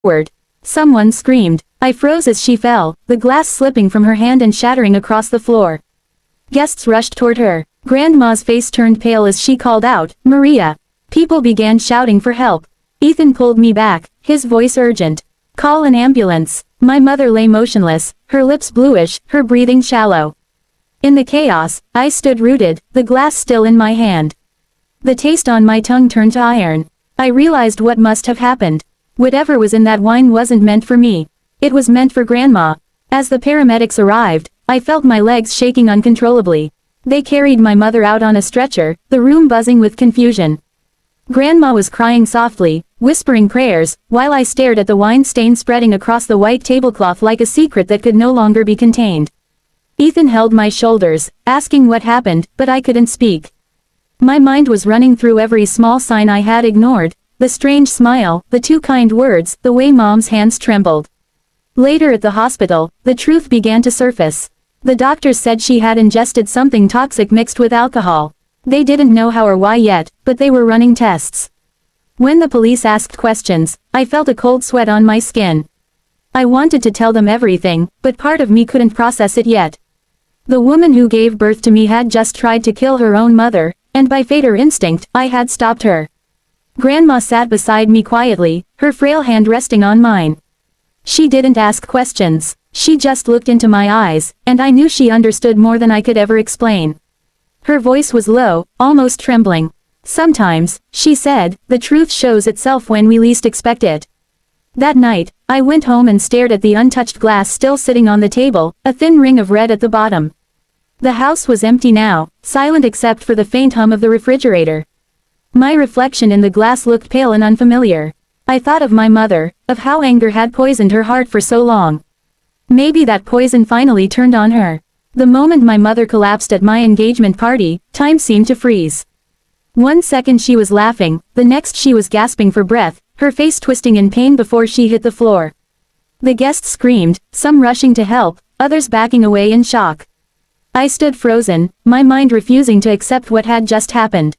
forward. Someone screamed. I froze as she fell, the glass slipping from her hand and shattering across the floor. Guests rushed toward her. Grandma's face turned pale as she called out, "Maria!" People began shouting for help. Ethan pulled me back, his voice urgent. "Call an ambulance." My mother lay motionless, her lips bluish, her breathing shallow. In the chaos, I stood rooted, the glass still in my hand. The taste on my tongue turned to iron. I realized what must have happened. Whatever was in that wine wasn't meant for me. It was meant for Grandma. As the paramedics arrived, I felt my legs shaking uncontrollably. They carried my mother out on a stretcher, the room buzzing with confusion. Grandma was crying softly, whispering prayers, while I stared at the wine stain spreading across the white tablecloth like a secret that could no longer be contained. Ethan held my shoulders, asking what happened, but I couldn't speak. My mind was running through every small sign I had ignored, the strange smile, the two kind words, the way Mom's hands trembled. Later at the hospital, the truth began to surface. The doctors said she had ingested something toxic mixed with alcohol. They didn't know how or why yet, but they were running tests. When the police asked questions, I felt a cold sweat on my skin. I wanted to tell them everything, but part of me couldn't process it yet. The woman who gave birth to me had just tried to kill her own mother, and by fate or instinct, I had stopped her. Grandma sat beside me quietly, her frail hand resting on mine. She didn't ask questions. She just looked into my eyes, and I knew she understood more than I could ever explain. Her voice was low, almost trembling. "Sometimes," she said, "the truth shows itself when we least expect it." That night, I went home and stared at the untouched glass still sitting on the table, a thin ring of red at the bottom. The house was empty now, silent except for the faint hum of the refrigerator. My reflection in the glass looked pale and unfamiliar. I thought of my mother, of how anger had poisoned her heart for so long. Maybe that poison finally turned on her. The moment my mother collapsed at my engagement party, time seemed to freeze. One second she was laughing, the next she was gasping for breath, her face twisting in pain before she hit the floor. The guests screamed, some rushing to help, others backing away in shock. I stood frozen, my mind refusing to accept what had just happened.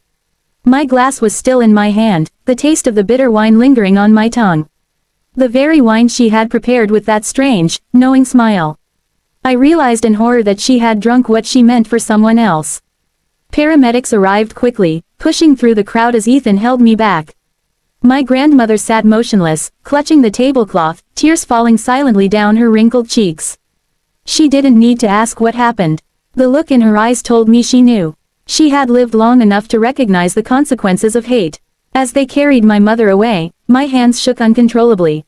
My glass was still in my hand, the taste of the bitter wine lingering on my tongue. The very wine she had prepared with that strange, knowing smile. I realized in horror that she had drunk what she meant for someone else. Paramedics arrived quickly, pushing through the crowd as Ethan held me back. My grandmother sat motionless, clutching the tablecloth, tears falling silently down her wrinkled cheeks. She didn't need to ask what happened. The look in her eyes told me she knew. She had lived long enough to recognize the consequences of hate. As they carried my mother away, my hands shook uncontrollably.